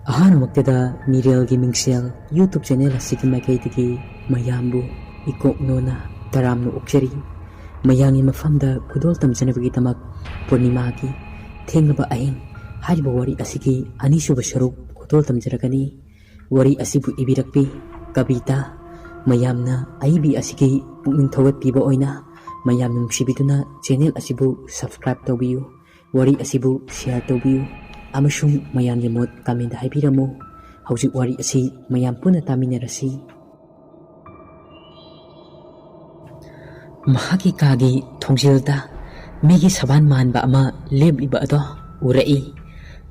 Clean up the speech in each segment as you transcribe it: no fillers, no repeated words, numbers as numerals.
ꯑꯍꯥꯟꯕꯃꯛꯇꯗ ꯃꯤꯔꯦꯜꯒꯤ ꯃꯤꯡꯁꯦꯜ YouTube channel ꯑꯁꯤꯒꯤ ꯃꯥꯏꯀꯩꯗꯒꯤ ꯃꯌꯥꯝꯕꯨ ꯏꯀꯣꯛꯅꯣꯅ ꯇꯔꯥꯝꯅ ꯑꯣꯛꯆꯔꯤ꯫ ꯃꯌꯥꯝꯒꯤ ꯃꯐꯝꯗ ꯈꯨꯗꯣꯜ ꯇꯝꯖꯅꯕꯒꯤꯗꯃꯛ ꯄꯨꯔꯅꯤꯃꯥꯒꯤ ꯊꯦꯡꯂꯕ ꯑꯍꯤꯡ ꯍꯥꯏꯔꯤꯕ ꯋꯥꯔꯤ ꯑꯁꯤꯒꯤ ꯑꯅꯤꯁꯨꯕ ꯁꯔꯨꯛ ꯈꯨꯗꯣꯜ ꯇꯝꯖꯔꯒꯅꯤ꯫ ꯋꯥꯔꯤ ꯑꯁꯤꯕꯨ ꯏꯕꯤꯔꯛꯄꯤ ꯀꯕꯤꯇꯥ꯫ ꯃꯌꯥꯝꯅ ꯑꯏꯕꯤ ꯑꯁꯤꯒꯤ ꯄꯨꯛꯅꯤꯡ ꯊꯧꯒꯠꯄꯤꯕ ꯑꯣꯏꯅ ꯃꯌꯥꯝꯅ ꯅꯨꯡꯁꯤꯕꯤꯗꯨꯅ ꯆꯦꯅꯦꯜ ꯑꯁꯤꯕꯨ ꯁꯕꯁꯀ꯭ꯔꯥꯏꯕ ꯇꯧꯕꯤꯌꯨ, ꯋꯥꯔꯤ ꯑꯁꯤꯕꯨ ꯁꯦꯌꯔ ꯇꯧꯕꯤꯌꯨ ꯑꯃꯁꯨꯡ ꯃꯌꯥꯝꯒꯤ ꯃꯣꯠ ꯀꯃꯦꯟꯇ ꯍꯥꯏꯕꯤꯔꯝꯃꯨ꯫ ꯍꯧꯖꯤꯛ ꯋꯥꯔꯤ ꯑꯁꯤ ꯃꯌꯥꯝ ꯄꯨꯟꯅ ꯇꯥꯃꯤꯟꯅꯔꯁꯤ꯫ ꯃꯍꯥꯛꯀꯤ ꯀꯥꯒꯤ ꯊꯣꯡꯖꯤꯜꯗ ꯃꯤꯒꯤ ꯁꯕꯥꯟ ꯃꯥꯟꯕ ꯑꯃ ꯂꯦꯞꯂꯤꯕ ꯑꯗꯣ ꯎꯔꯛꯏ꯫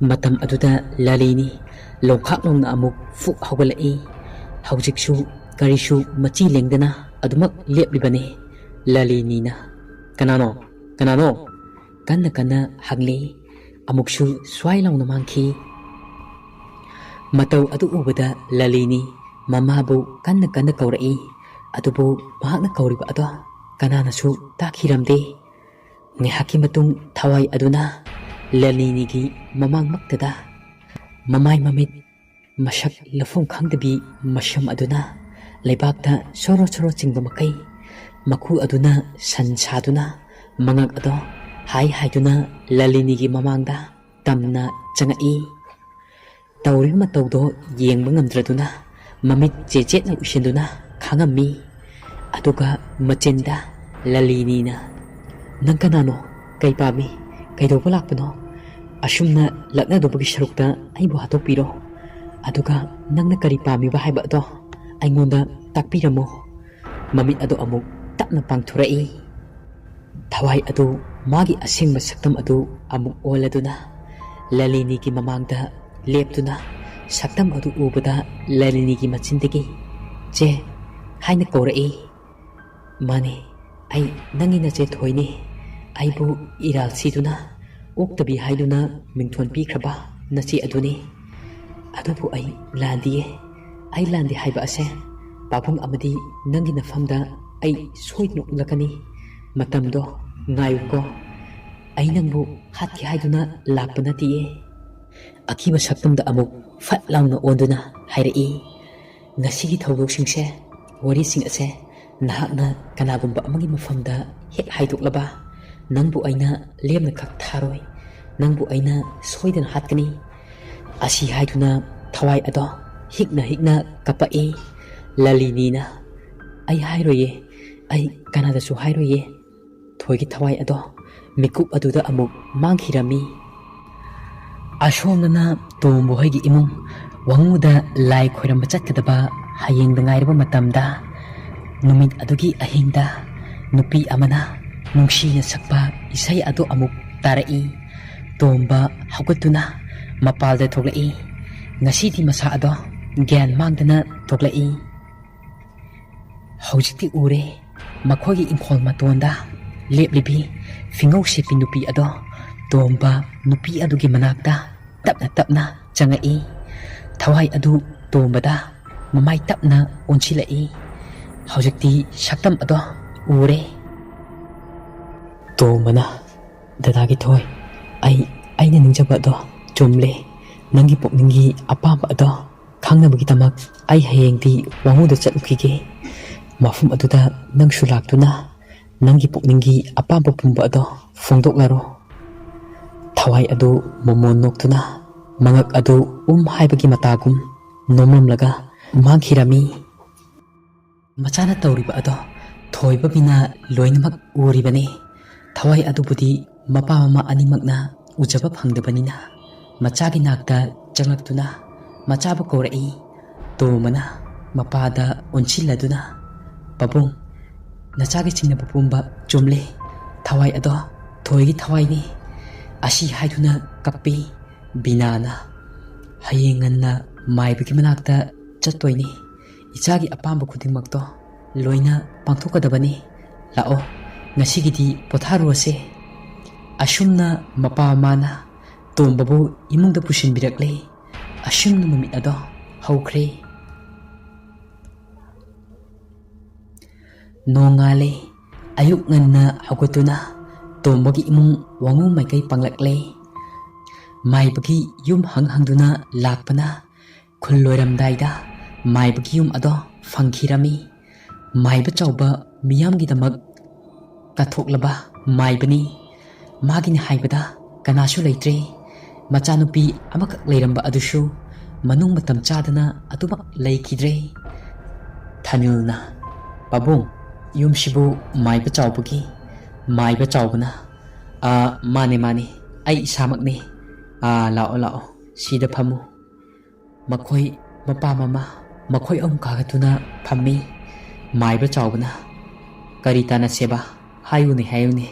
ꯃꯇꯝ ꯑꯗꯨꯗ ꯂꯂꯤꯅꯤ ꯂꯣꯡꯈꯥꯛꯂꯣꯡꯅ ꯑꯃꯨꯛ ꯐꯨꯛ ꯍꯧꯒꯠꯂꯛꯏ꯫ ꯍꯧꯖꯤꯛꯁꯨ ꯀꯔꯤꯁꯨ ꯃꯆꯤ ꯂꯦꯡꯗꯅ ꯑꯗꯨꯃꯛ ꯂꯦꯞꯂꯤꯕꯅꯤ꯫ ꯂꯂꯤꯅꯤꯅ "ꯀꯅꯥꯅꯣ? ꯀꯅꯥꯅꯣ?" ꯀꯟꯅ ꯀꯟꯅ ꯍꯪꯂꯤ꯫ ꯑꯃꯨꯛꯁꯨ ꯁ꯭ꯋꯥꯏ ꯂꯥꯎꯅ ꯃꯥꯡꯈꯤ꯫ ꯃꯇꯧ ꯑꯗꯨ ꯎꯕꯗ ꯂꯂꯤꯅꯤ ꯃꯃꯥꯕꯨ ꯀꯟꯅ ꯀꯟꯅ ꯀꯧꯔꯛꯏ꯫ ꯑꯗꯨꯕꯨ ꯃꯍꯥꯛꯅ ꯀꯧꯔꯤꯕ ꯑꯗꯣ ꯀꯅꯥꯅꯁꯨ ꯇꯥꯈꯤꯔꯝꯗꯦ꯫ ꯉꯥꯏꯍꯥꯛꯀꯤ ꯃꯇꯨꯡ ꯊꯋꯥꯏ ꯑꯗꯨꯅ ꯂꯂꯤꯅꯤꯒꯤ ꯃꯃꯥꯡꯃꯛꯇꯗ ꯃꯃꯥꯏ ꯃꯃꯤꯠ ꯃꯁꯛ ꯂꯧꯐꯝ ꯈꯪꯗꯕꯤ ꯃꯁꯝ ꯑꯗꯨꯅ ꯂꯩꯕꯥꯛꯇ ꯁꯣꯔꯣ ꯁꯣꯔꯣ ꯆꯤꯡꯕ ꯃꯈꯩ ꯃꯈꯨ ꯑꯗꯨꯅ ꯁꯟ ꯁꯥꯗꯨꯅ ꯃꯉꯛ ꯑꯗꯣ ꯍꯥꯏ ꯍꯥꯏꯗꯨꯅ ꯂꯂꯤꯅꯤꯒꯤ ꯃꯃꯥꯡꯗ ꯇꯝꯅ ꯆꯪꯉꯛꯏ꯫ ꯇꯧꯔꯤꯕ ꯃꯇꯧꯗꯣ ꯌꯦꯡꯕ ꯉꯝꯗ꯭ꯔꯗꯨꯅ ꯃꯃꯤꯠ ꯆꯦꯆꯦꯠꯅ ꯎꯏꯁꯤꯟꯗꯨꯅ ꯈꯥꯡꯉꯝꯃꯤ꯫ ꯑꯗꯨꯒ ꯃꯆꯤꯟꯗ ꯂꯂꯤꯅꯤꯅ "ꯅꯪ ꯀꯅꯥꯅꯣ? ꯀꯩ ꯄꯥꯝꯃꯤ? ꯀꯩꯗꯧꯕ ꯂꯥꯛꯄꯅꯣ? ꯑꯁꯨꯝꯅ ꯂꯛꯅꯗꯧꯕꯒꯤ ꯁꯔꯨꯛꯇ ꯑꯩꯕꯨ ꯍꯥꯠꯇꯣꯛꯄꯤꯔꯣ, ꯑꯗꯨꯒ ꯅꯪꯅ ꯀꯔꯤ ꯄꯥꯝꯃꯤꯕ ꯍꯥꯏꯕ ꯑꯗꯣ ꯑꯩꯉꯣꯟꯗ ꯇꯥꯛꯄꯤꯔꯝꯃꯣ." ꯃꯃꯤꯠ ꯑꯗꯨ ꯑꯃꯨꯛ ꯇꯞꯅ ꯄꯥꯡꯊꯣꯔꯛꯏ꯫ ꯊꯋꯥꯏ ꯑꯗꯨ ꯃꯥꯒꯤ ꯑꯁꯦꯡꯕ ꯁꯛꯇꯝ ꯑꯗꯨ ꯑꯃꯨꯛ ꯑꯣꯜꯂꯗꯨꯅ ꯂꯂꯤꯅꯤꯒꯤ ꯃꯃꯥꯡꯗ ꯂꯦꯞꯇꯨꯅ ꯁꯛꯇꯝ ꯑꯗꯨ ꯎꯕꯗ ꯂꯂꯤꯅꯤꯒꯤ ꯃꯆꯤꯟꯗꯒꯤ "ꯆꯦ" ꯍꯥꯏꯅ ꯀꯧꯔꯛꯏ꯫ "ꯃꯥꯅꯦ, ꯑꯩ ꯅꯪꯒꯤ ꯅꯆꯦ ꯊꯣꯏꯅꯤ꯫ ꯑꯩꯕꯨ ꯏꯔꯥꯜ ꯁꯤꯗꯨꯅ ꯑꯣꯛꯇꯕꯤ ꯍꯥꯏꯗꯨꯅ ꯃꯤꯡꯊꯣꯟ ꯄꯤꯈ꯭ꯔꯕ ꯅꯆꯦ ꯑꯗꯨꯅꯤ꯫ ꯑꯗꯨꯕꯨ ꯑꯩ ꯂꯥꯟꯗꯤꯌꯦ꯫ ꯑꯩ ꯂꯥꯟꯗꯦ ꯍꯥꯏꯕ ꯑꯁꯦ ꯄꯥꯕꯨꯡ ꯑꯃꯗꯤ ꯅꯪꯒꯤ ꯅꯐꯝꯗ ꯑꯩ ꯁꯣꯏꯗꯅ ꯎꯠꯂꯛꯀꯅꯤ꯫ ꯃꯇꯝꯗꯣ ꯉꯥꯏꯌꯨꯀꯣ꯫ ꯑꯩ ꯅꯪꯕꯨ ꯍꯥꯠꯀꯦ ꯍꯥꯏꯗꯨꯅ ꯂꯥꯛꯄ ꯅꯠꯇꯤꯌꯦ." ꯑꯀꯤꯕ ꯁꯛꯇꯝꯗ ꯑꯃꯨꯛ ꯐꯠ ꯂꯥꯎꯅ ꯑꯣꯟꯗꯨꯅ ꯍꯥꯏꯔꯛꯏ꯫ "ꯉꯁꯤꯒꯤ ꯊꯧꯗꯣꯛꯁꯤꯡꯁꯦ, ꯋꯥꯔꯤꯁꯤꯡ ꯑꯁꯦ ꯅꯍꯥꯛꯅ ꯀꯅꯥꯒꯨꯝꯕ ꯑꯃꯒꯤ ꯃꯐꯝꯗ ꯍꯦꯛ ꯍꯥꯏꯗꯣꯛꯂꯕ ꯅꯪꯕꯨ ꯑꯩꯅ ꯂꯦꯝꯅ ꯈꯛ ꯊꯥꯔꯣꯏ, ꯅꯪꯕꯨ ꯑꯩꯅ ꯁꯣꯏꯗꯅ ꯍꯥꯠꯀꯅꯤ." ꯑꯁꯤ ꯍꯥꯏꯗꯨꯅ ꯊꯋꯥꯏ ꯑꯗꯣ ꯍꯤꯛꯅ ꯍꯤꯛꯅ ꯀꯞꯄꯛꯏ꯫ ꯂꯂꯤꯅꯤꯅ "ꯑꯩ ꯍꯥꯏꯔꯣꯏꯌꯦ, ꯑꯩ ꯀꯅꯥꯗꯁꯨ ꯍꯥꯏꯔꯣꯏꯌꯦ." ꯊꯣꯏꯒꯤ ꯊꯋꯥꯏ ꯑꯗꯣ ꯃꯤꯀꯨꯞ ꯑꯗꯨꯗ ꯑꯃꯨꯛ ꯃꯥꯡꯈꯤꯔꯝꯃꯤ꯫ ꯑꯁꯣꯝꯗꯅ ꯇꯣꯝꯕ ꯍꯣꯏꯒꯤ ꯏꯃꯨꯡ ꯋꯥꯉꯨꯗ ꯂꯥꯏ ꯈꯣꯏꯔꯝꯕ ꯆꯠꯀꯗꯕ ꯍꯌꯦꯡꯗ ꯉꯥꯏꯔꯕ ꯃꯇꯝꯗ ꯅꯨꯃꯤꯠ ꯑꯗꯨꯒꯤ ꯑꯍꯤꯡꯗ ꯅꯨꯄꯤ ꯑꯃꯅ ꯅꯨꯡꯁꯤꯅ ꯁꯛꯄ ꯏꯁꯩ ꯑꯗꯨ ꯑꯃꯨꯛ ꯇꯥꯔꯛꯏ꯫ ꯇꯣꯝꯕ ꯍꯧꯒꯠꯇꯨꯅ ꯃꯄꯥꯜꯗ ꯊꯣꯛꯂꯛꯏ꯫ ꯉꯁꯤꯗꯤ ꯃꯁꯥ ꯑꯗꯣ ꯒ꯭ꯌꯥꯟ ꯃꯥꯡꯗꯅ ꯊꯣꯛꯂꯛꯏ꯫ ꯍꯧꯖꯤꯛꯇꯤ ꯎꯔꯦ ꯃꯈꯣꯏꯒꯤ ꯏꯪꯈꯣꯜ ꯃꯇꯣꯟꯗ ꯂꯦꯞꯂꯤꯕꯤ ꯐꯤꯉꯧ ꯁꯦꯠꯄꯤ ꯅꯨꯄꯤ ꯑꯗꯣ ꯇꯣꯝꯕ ꯅꯨꯄꯤ ꯑꯗꯨꯒꯤ ꯃꯅꯥꯛꯇ ꯇꯞꯅ ꯇꯞꯅ ꯆꯪꯉꯛꯏ꯫ ꯊꯋꯥꯏ ꯑꯗꯨ ꯇꯣꯝꯕꯗ ꯃꯃꯥꯏ ꯇꯞꯅ ꯑꯣꯟꯁꯤꯜꯂꯛꯏ꯫ ꯍꯧꯖꯤꯛꯇꯤ ꯁꯛꯇꯝ ꯑꯗꯣ ꯎꯔꯦ꯫ ꯇꯣꯝꯕꯅ "ꯗꯗꯥꯒꯤ ꯊꯣꯏ, ꯑꯩꯅ ꯅꯤꯡꯖꯕ ꯑꯗꯣ ꯆꯨꯝꯂꯦ꯫ ꯅꯪꯒꯤ ꯄꯨꯛꯅꯤꯡꯒꯤ ꯑꯄꯥꯝꯕ ꯑꯗꯣ ꯈꯪꯅꯕꯒꯤꯗꯃꯛ ꯑꯩ ꯍꯌꯦꯡꯗꯤ ꯋꯥꯉꯨꯗ ꯆꯠꯂꯨꯈꯤꯒꯦ꯫ ꯃꯐꯝ ꯑꯗꯨꯗ ꯅꯪꯁꯨ ꯂꯥꯛꯇꯨꯅ ꯅꯪꯒꯤ ꯄꯨꯛꯅꯤꯡꯒꯤ ꯑꯄꯥꯝꯕ ꯄꯨꯝꯕ ꯑꯗꯣ ꯐꯣꯡꯗꯣꯛꯂꯔꯣ." ꯊꯋꯥꯏ ꯑꯗꯨ ꯃꯣꯃꯣꯟ ꯅꯣꯛꯇꯨꯅ ꯃꯉꯛ ꯑꯗꯨ ꯍꯥꯏꯕꯒꯤ ꯃꯇꯥꯒꯨꯝ ꯅꯣꯝꯂꯝꯂꯒ ꯃꯥꯡꯈꯤꯔꯝꯃꯤ꯫ ꯃꯆꯥꯅ ꯇꯧꯔꯤꯕ ꯑꯗꯣ ꯊꯣꯏꯕ ꯃꯤꯅ ꯂꯣꯏꯅꯃꯛ ꯎꯔꯤꯕꯅꯤ꯫ ꯊꯋꯥꯏ ꯑꯗꯨꯕꯨꯗꯤ ꯃꯄꯥ ꯃꯃꯥ ꯑꯅꯤꯃꯛꯅ ꯎꯖꯕ ꯐꯪꯗꯕꯅꯤꯅ ꯃꯆꯥꯒꯤ ꯅꯥꯛꯇ ꯆꯪꯂꯛꯇꯨꯅ ꯃꯆꯥꯕꯨ ꯀꯧꯔꯛꯏ꯫ ꯇꯣꯝꯕꯅ ꯃꯄꯥꯗ ꯑꯣꯟꯁꯤꯜꯂꯗꯨꯅ "ꯄꯥꯕꯨꯡ, ꯅꯆꯥꯒꯤ ꯆꯤꯡꯅꯕ ꯄꯨꯝꯕ ꯆꯨꯝꯂꯦ꯫ ꯊꯋꯥꯏ ꯑꯗꯣ ꯊꯣꯏꯒꯤ ꯊꯋꯥꯏꯅꯤ." ꯑꯁꯤ ꯍꯥꯏꯗꯨꯅ ꯀꯞꯄꯤ꯫ ꯕꯤꯅꯥꯅ "ꯍꯌꯦꯡ ꯉꯟꯅ ꯃꯥꯏꯕꯒꯤ ꯃꯅꯥꯛꯇ ꯆꯠꯇꯣꯏꯅꯤ꯫ ꯏꯆꯥꯒꯤ ꯑꯄꯥꯝꯕ ꯈꯨꯗꯤꯡꯃꯛꯇꯣ ꯂꯣꯏꯅ ꯄꯥꯡꯊꯣꯛꯀꯗꯕꯅꯤ꯫ ꯂꯥꯛꯑꯣ, ꯉꯁꯤꯒꯤꯗꯤ ꯄꯣꯊꯥꯔꯨꯔꯁꯦ." ꯑꯁꯨꯝꯅ ꯃꯄꯥ ꯃꯃꯥꯅ ꯇꯣꯝꯕꯕꯨ ꯏꯃꯨꯡꯗ ꯄꯨꯁꯤꯟꯕꯤꯔꯛꯂꯦ꯫ ꯑꯁꯨꯝꯅ ꯅꯨꯃꯤꯠ ꯑꯗꯣ ꯍꯧꯈ꯭ꯔꯦ꯫ ꯅꯣꯡꯉꯥꯜꯂꯦ꯫ ꯑꯌꯨꯛ ꯉꯟꯅ ꯍꯧꯒꯠꯇꯨꯅ ꯇꯣꯝꯕꯒꯤ ꯏꯃꯨꯡ ꯋꯥꯉꯨ ꯃꯥꯏꯀꯩ ꯄꯥꯡꯂꯛꯂꯦ꯫ ꯃꯥꯏꯕꯒꯤ ꯌꯨꯝ ꯍꯪꯗꯨꯅ ꯂꯥꯛꯄꯅ ꯈꯨꯜ ꯂꯣꯏꯔꯝꯗꯥꯏꯗ ꯃꯥꯏꯕꯒꯤ ꯌꯨꯝ ꯑꯗꯣ ꯐꯪꯈꯤꯔꯝꯃꯤ꯫ ꯃꯥꯏꯕ ꯆꯥꯎꯕ ꯃꯤꯌꯥꯝꯒꯤꯗꯃꯛ ꯀꯠꯊꯣꯛꯂꯕ ꯃꯥꯏꯕꯅꯤ꯫ ꯃꯥꯒꯤꯅꯤ ꯍꯥꯏꯕꯗ ꯀꯅꯥꯁꯨ ꯂꯩꯇ꯭ꯔꯦ꯫ ꯃꯆꯥꯅꯨꯄꯤ ꯑꯃꯈꯛ ꯂꯩꯔꯝꯕ ꯑꯗꯨꯁꯨ ꯃꯅꯨꯡ ꯃꯇꯝ ꯆꯥꯗꯅ ꯑꯗꯨꯃꯛ ꯂꯩꯈꯤꯗ꯭ꯔꯦ꯫ ꯊꯥꯅꯤꯜꯅ ꯄꯥꯕꯨꯡ ꯌꯨꯝꯁꯤꯕꯨ ꯃꯥꯏꯕ ꯆꯥꯎꯕꯒꯤ ꯃꯥꯏꯕ ꯆꯥꯎꯕꯅ ꯃꯥꯅꯦ ꯃꯥꯅꯦ ꯑꯩ ꯏꯁꯥꯃꯛꯅꯦ ꯂꯥꯛꯑꯣ ꯂꯥꯛꯑꯣ ꯁꯤꯗ ꯐꯝꯃꯨ꯫ ꯃꯈꯣꯏ ꯃꯄꯥ ꯃꯃꯥ ꯃꯈꯣꯏ ꯑꯍꯨꯝ ꯀꯥꯈꯠꯇꯨꯅ ꯐꯝꯃꯤ꯫ ꯃꯥꯏꯕ ꯆꯥꯎꯕꯅ ꯀꯔꯤ ꯇꯥꯟꯅꯁꯦꯕ ꯍꯥꯏꯌꯨꯅꯦ ꯍꯥꯏꯌꯨꯅꯦ꯫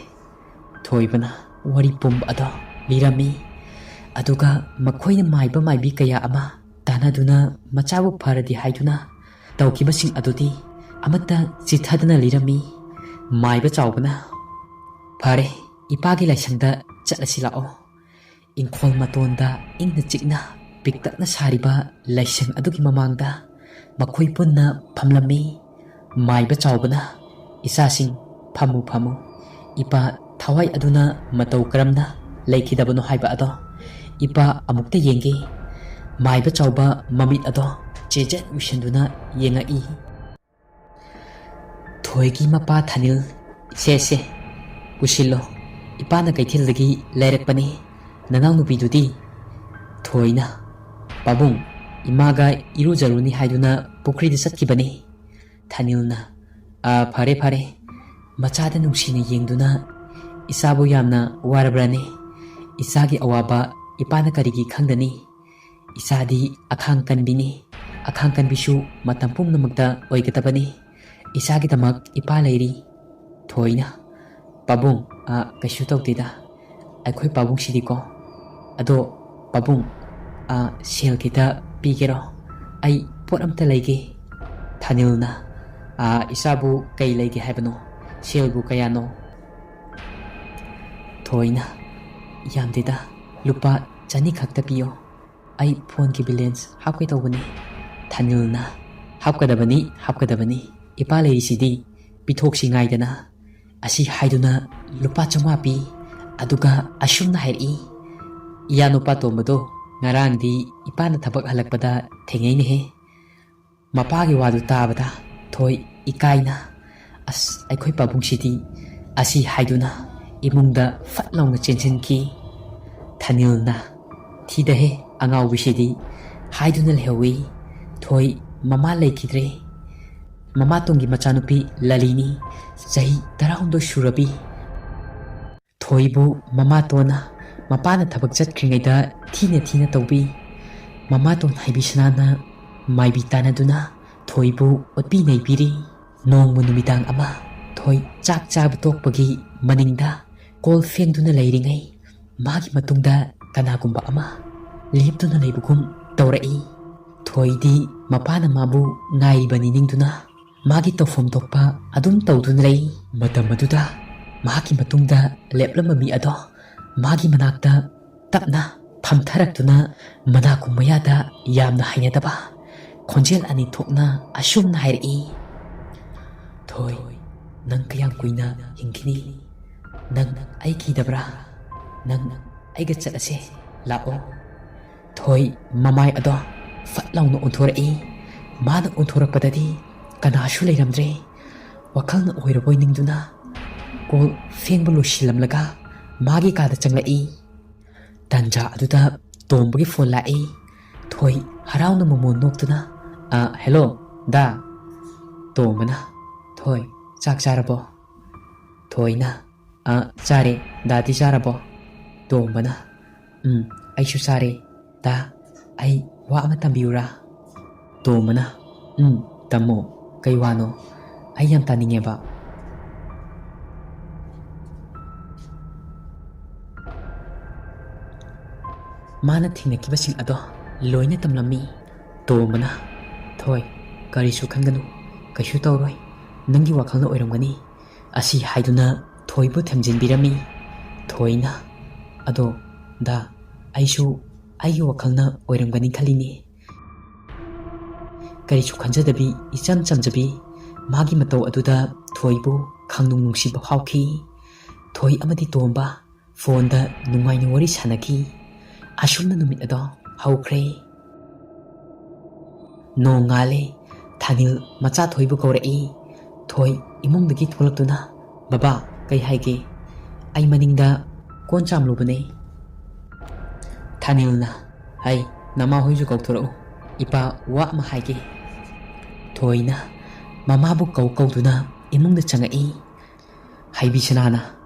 ꯊꯣꯏꯕꯅ ꯋꯥꯔꯤ ꯄꯨꯝꯕ ꯑꯗꯣ ꯂꯤꯔꯝꯃꯤ꯫ ꯑꯗꯨꯒ ꯃꯈꯣꯏꯅ ꯃꯥꯏꯕ ꯃꯥꯏꯕꯤ ꯀꯌꯥ ꯑꯃ ꯇꯥꯟꯅꯗꯨꯅ ꯃꯆꯥꯕꯨ ꯐꯔꯗꯤ ꯍꯥꯏꯗꯨꯅ ꯇꯧꯈꯤꯕꯁꯤꯡ ꯑꯗꯨꯗꯤ ꯑꯃꯠꯇ ꯆꯤꯊꯗꯅ ꯂꯤꯔꯝꯃꯤ꯫ ꯃꯥꯏꯕ ꯆꯥꯎꯕꯅ ꯐꯔꯦ ꯏꯄꯥꯒꯤ ꯂꯥꯏꯁꯪꯗ ꯆꯠꯂꯁꯤ ꯂꯥꯛꯑꯣ꯫ ꯏꯪꯈꯣꯜ ꯃꯇꯣꯟꯗ ꯏꯪꯅ ꯆꯤꯛꯅ ꯄꯤꯛꯇꯛꯅ ꯁꯥꯔꯤꯕ ꯂꯥꯏꯁꯪ ꯑꯗꯨꯒꯤ ꯃꯃꯥꯡꯗ ꯃꯈꯣꯏ ꯄꯨꯟꯅ ꯐꯝꯂꯝꯃꯤ꯫ ꯃꯥꯏꯕ ꯆꯥꯎꯕꯅ ꯏꯆꯥꯁꯤꯡ ꯐꯝꯃꯨ ꯐꯝꯃꯨ ꯏꯄꯥ ꯊꯋꯥꯏ ꯑꯗꯨꯅ ꯃꯇꯧ ꯀꯔꯝꯅ ꯂꯩꯈꯤꯗꯕꯅꯣ ꯍꯥꯏꯕ ꯑꯗꯣ ꯏꯄꯥ ꯑꯃꯨꯛꯇ ꯌꯦꯡꯒꯦ꯫ ꯃꯥꯏꯕ ꯆꯥꯎꯕ ꯃꯃꯤꯠ ꯑꯗꯣ ꯆꯦꯖꯦꯠ ꯎꯏꯁꯟꯗꯨꯅ ꯌꯦꯡꯉꯛꯏ꯫ ꯊꯣꯏꯒꯤ ꯃꯄꯥ ꯊꯥꯅꯤꯜ ꯁꯦ ꯀꯨꯁꯤꯜꯂꯣ ꯏꯄꯥꯅ ꯀꯩꯊꯦꯜꯗꯒꯤ ꯂꯩꯔꯛꯄꯅꯤ ꯅꯅꯥꯎꯅꯨꯄꯤꯗꯨꯗꯤ꯫ ꯊꯣꯏꯅ ꯄꯥꯕꯨꯡ ꯏꯃꯥꯒ ꯏꯔꯨꯖꯔꯨꯅꯤ ꯍꯥꯏꯗꯨꯅ ꯄꯨꯈ꯭ꯔꯤꯗ ꯆꯠꯈꯤꯕꯅꯤ꯫ ꯊꯥꯅꯤꯜꯅ ꯐꯔꯦ ꯐꯔꯦ ꯃꯆꯥꯗ ꯅꯨꯡꯁꯤꯅ ꯌꯦꯡꯗꯨꯅ ꯏꯆꯥꯕꯨ ꯌꯥꯝꯅ ꯋꯥꯔꯕ꯭ꯔꯅꯦ꯫ ꯏꯆꯥꯒꯤ ꯑꯋꯥꯕ ꯏꯄꯥꯅ ꯀꯔꯤꯒꯤ ꯈꯪꯗꯅꯤ꯫ ꯏꯆꯥꯗꯤ ꯑꯈꯥꯡ ꯀꯟꯕꯤꯅꯤ꯫ ꯑꯈꯥꯡ ꯀꯟꯕꯤꯁꯨ ꯃꯇꯝ ꯄꯨꯝꯅꯃꯛꯇ ꯑꯣꯏꯒꯗꯕꯅꯤ꯫ ꯏꯆꯥꯒꯤꯗꯃꯛ ꯏꯄꯥ ꯂꯩꯔꯤ꯫ ꯊꯣꯏꯅ ꯄꯥꯕꯨꯡ ꯀꯩꯁꯨ ꯇꯧꯗꯦꯗ ꯑꯩꯈꯣꯏ ꯄꯥꯕꯨꯡꯁꯤꯗꯤꯀꯣ꯫ ꯑꯗꯣ ꯄꯥꯕꯨꯡ ꯁꯦꯜ ꯈꯤꯇ ꯄꯤꯒꯦꯔꯣ ꯑꯩ ꯄꯣꯠ ꯑꯝꯇ ꯂꯩꯒꯦ꯫ ꯊꯥꯅꯤꯜꯅ ꯏꯆꯥꯕꯨ ꯀꯩ ꯂꯩꯒꯦ ꯍꯥꯏꯕꯅꯣ ꯁꯦꯜꯕꯨ ꯀꯌꯥꯅꯣ꯫ ꯊꯣꯏꯅ ꯌꯥꯝꯗꯦꯗ ꯂꯨꯄꯥ 200 ꯈꯛꯇ ꯄꯤꯌꯣ ꯑꯩ ꯐꯣꯟꯒꯤ ꯕꯦꯂꯦꯟꯁ ꯍꯥꯞꯀꯦ ꯇꯧꯕꯅꯤ꯫ ꯊꯥꯅꯤꯜꯅ ꯍꯥꯞꯀꯗꯕꯅꯤ ꯍꯥꯞꯀꯗꯕꯅꯤ ꯏꯄꯥ ꯂꯩꯔꯤꯁꯤꯗꯤ ꯄꯤꯊꯣꯛꯁꯤ ꯉꯥꯏꯗꯅ꯫ ꯑꯁꯤ ꯍꯥꯏꯗꯨꯅ ꯂꯨꯄꯥ 500 ꯄꯤ꯫ ꯑꯗꯨꯒ ꯑꯁꯨꯝꯅ ꯍꯥꯏꯔꯛꯏ ꯏꯌꯥꯅꯨꯄꯥ ꯇꯣꯝꯕꯗꯣ ꯉꯔꯥꯡꯗꯤ ꯏꯄꯥꯅ ꯊꯕꯛ ꯍꯜꯂꯛꯄꯗ ꯊꯦꯡꯅꯩꯅꯦꯍꯦ꯫ ꯃꯄꯥꯒꯤ ꯋꯥꯗꯨ ꯇꯥꯕꯗ ꯊꯣꯏ ꯏꯀꯥꯏꯅ ꯑꯩꯈꯣꯏ ꯄꯥꯕꯨꯡꯁꯤꯗꯤ ꯑꯁꯤ ꯍꯥꯏꯗꯨꯅ ꯏꯃꯨꯡꯗ ꯐꯠ ꯂꯥꯎꯅ ꯆꯦꯟꯁꯤꯟꯈꯤ꯫ ꯊꯥꯅꯤꯜꯅ ꯊꯤꯗꯍꯦ ꯑꯉꯥꯎꯕꯤꯁꯤꯗꯤ ꯍꯥꯏꯗꯨꯅ ꯂꯩꯍꯧꯏ꯫ ꯊꯣꯏ ꯃꯃꯥ ꯂꯩꯈꯤꯗ꯭ꯔꯦ꯫ ꯃꯃꯥꯇꯣꯟꯒꯤ ꯃꯆꯥꯅꯨꯄꯤ ꯂꯂꯤꯅꯤ ꯆꯍꯤ 19 ꯁꯨꯔꯕꯤ꯫ ꯊꯣꯏꯕꯨ ꯃꯃꯥꯇꯣꯟꯅ ꯃꯄꯥꯅ ꯊꯕꯛ ꯆꯠꯈ꯭ꯔꯤꯉꯩꯗ ꯊꯤꯅ ꯊꯤꯅ ꯇꯧꯕꯤ꯫ ꯃꯃꯥꯇꯣꯟ ꯍꯥꯏꯕꯤꯁꯅꯥꯅ ꯃꯥꯏꯕꯤ ꯇꯥꯟꯅꯗꯨꯅ ꯊꯣꯏꯕꯨ ꯑꯣꯠꯄꯤ ꯅꯩꯕꯤꯔꯤ꯫ ꯅꯣꯡꯃ ꯅꯨꯃꯤꯗꯥꯡ ꯑꯃ ꯊꯣꯏ ꯆꯥꯛ ꯆꯥꯕ ꯇꯣꯛꯄꯒꯤ ꯃꯅꯤꯡꯗ ꯀꯣꯜ ꯐꯦꯡꯗꯨꯅ ꯂꯩꯔꯤꯉꯩ ꯃꯥꯒꯤ ꯃꯇꯨꯡꯗ ꯀꯅꯥꯒꯨꯝꯕ ꯑꯃ ꯂꯦꯞꯇꯨꯅ ꯂꯩꯕꯒꯨꯝ ꯇꯧꯔꯛꯏ꯫ ꯊꯣꯏꯗꯤ ꯃꯄꯥꯅ ꯃꯥꯕꯨ ꯉꯥꯏꯔꯤꯕꯅꯤ ꯅꯤꯡꯗꯨꯅ ꯃꯥꯒꯤ ꯇꯧꯐꯝ ꯊꯣꯛꯄ ꯑꯗꯨꯝ ꯇꯧꯗꯨꯅ ꯂꯩ꯫ ꯃꯇꯝ ꯑꯗꯨꯗ ꯃꯍꯥꯛꯀꯤ ꯃꯇꯨꯡꯗ ꯂꯦꯞꯂꯝꯕ ꯃꯤ ꯑꯗꯣ ꯃꯥꯒꯤ ꯃꯅꯥꯛꯇ ꯇꯞꯅ ꯐꯝꯊꯔꯛꯇꯨꯅ ꯃꯅꯥꯀꯣꯡ ꯃꯌꯥꯗ ꯌꯥꯝꯅ ꯍꯩꯅꯗꯕ ꯈꯣꯟꯖꯦꯜ ꯑꯅꯤ ꯊꯣꯛꯅ ꯑꯁꯨꯝꯅ ꯍꯥꯏꯔꯛꯏ ꯊꯣꯏ ꯅꯪ ꯀꯌꯥꯝ ꯀꯨꯏꯅ ꯍꯤꯡꯈꯤꯅꯤ꯫ ꯅꯪ ꯑꯩ ꯀꯤꯗꯕ꯭ꯔꯥ? ꯅꯪ ꯑꯩꯒ ꯆꯠꯂꯁꯦ ꯂꯥꯛꯑꯣ꯫ ꯊꯣꯏ ꯃꯃꯥꯏ ꯑꯗꯣ ꯐꯠ ꯂꯥꯎꯅ ꯑꯣꯟꯊꯣꯔꯛꯏ꯫ ꯃꯥꯅ ꯑꯣꯟꯊꯣꯔꯛꯄꯗꯗꯤ ꯀꯅꯥꯁꯨ ꯂꯩꯔꯝꯗ꯭ꯔꯦ꯫ ꯋꯥꯈꯜꯅ ꯑꯣꯏꯔꯕꯣꯏ ꯅꯤꯡꯗꯨꯅ ꯀꯣꯜ ꯐꯦꯡꯕ ꯂꯣꯏꯁꯤꯜꯂꯝꯂꯒ ꯃꯥꯒꯤ ꯀꯥꯗ ꯆꯪꯂꯛꯏ꯫ ꯇꯟꯖꯥ ꯑꯗꯨꯗ ꯇꯣꯝꯕꯒꯤ ꯐꯣꯟ ꯂꯥꯛꯏ꯫ ꯊꯣꯏ ꯍꯔꯥꯎꯅ ꯃꯃꯣꯟ ꯅꯣꯛꯇꯨꯅ ꯍꯦꯜꯂꯣ ꯗꯥ꯫ ꯇꯣꯝꯕꯅ ꯊꯣꯏ ꯆꯥꯛ ꯆꯥꯔꯕꯣ? ꯊꯣꯏꯅ ꯆꯥꯔꯦ ꯗꯥꯗꯤ ꯆꯥꯔꯕꯣ? ꯇꯣꯝꯕꯅ ꯑꯩꯁꯨ ꯆꯥꯔꯦ ꯗꯥ ꯑꯩ ꯋꯥ ꯑꯃ ꯇꯝꯕꯤꯌꯨꯔꯥ? ꯇꯣꯝꯕꯅ ꯇꯝꯃꯣ ꯀꯩ ꯋꯥꯅꯣ ꯑꯩ ꯌꯥꯝ ꯇꯥꯅꯤꯡꯉꯦꯕ꯫ ꯃꯥꯅ ꯊꯦꯡꯅꯈꯤꯕꯁꯤꯡ ꯑꯗꯣ ꯂꯣꯏꯅ ꯇꯝꯂꯝꯃꯤ꯫ ꯇꯣꯝꯕꯅ ꯊꯣꯏ ꯀꯔꯤꯁꯨ ꯈꯟꯒꯅꯨ ꯀꯩꯁꯨ ꯇꯧꯔꯣꯏ ꯅꯪꯒꯤ ꯋꯥꯈꯜꯅ ꯑꯣꯏꯔꯝꯒꯅꯤ ꯑꯁꯤ ꯍꯥꯏꯗꯨꯅ ꯊꯣꯏꯕꯨ ꯊꯦꯝꯖꯤꯟꯕꯤꯔꯝꯃꯤ꯫ ꯊꯣꯏꯅ ꯑꯗꯣ ꯗꯥ ꯑꯩꯁꯨ ꯑꯩꯒꯤ ꯋꯥꯈꯜꯅ ꯑꯣꯏꯔꯝꯒꯅꯤ ꯈꯜꯂꯤꯅꯤ꯫ ꯀꯔꯤꯁꯨ ꯈꯟꯖꯗꯕꯤ ꯏꯆꯝ ꯆꯝꯖꯕꯤ ꯃꯥꯒꯤ ꯃꯇꯧ ꯑꯗꯨꯗ ꯊꯣꯏꯕꯨ ꯈꯪꯅꯨꯡ ꯅꯨꯡꯁꯤꯕ ꯐꯥꯎꯈꯤ꯫ ꯊꯣꯏ ꯑꯃꯗꯤ ꯇꯣꯝꯕ ꯐꯣꯟꯗ ꯅꯨꯡꯉꯥꯏꯅ ꯋꯥꯔꯤ ꯁꯥꯟꯅꯈꯤ꯫ ꯑꯁꯨꯝꯅ ꯅꯨꯃꯤꯠ ꯑꯗꯣ ꯍꯧꯈ꯭ꯔꯦ꯫ ꯅꯣꯡ ꯉꯥꯜꯂꯦ꯫ ꯊꯥꯅꯤꯜ ꯃꯆꯥ ꯊꯣꯏꯕꯨ ꯀꯧꯔꯛꯏ꯫ ꯊꯣꯏ ꯏꯃꯨꯡꯗꯒꯤ ꯊꯣꯛꯂꯛꯇꯨꯅ ꯕꯕꯥ ꯀꯩ ꯍꯥꯏꯒꯦ? ꯑꯩ ꯃꯅꯤꯡꯗ ꯀꯣꯟ ꯆꯥꯝꯂꯨꯕꯅꯦ꯫ ꯊꯥꯅꯤꯜꯅ ꯍꯩ ꯅꯃꯥ ꯍꯣꯏꯁꯨ ꯀꯧꯊꯣꯔꯛꯎ ꯏꯄꯥ ꯋꯥ ꯑꯃ ꯍꯥꯏꯒꯦ꯫ ꯊꯣꯏꯅ ꯃꯃꯥꯕꯨ ꯀꯧꯗꯨꯅ ꯏꯃꯨꯡꯗ ꯆꯪꯉꯛꯏ꯫ ꯍꯩꯕꯤꯁꯅꯥꯅ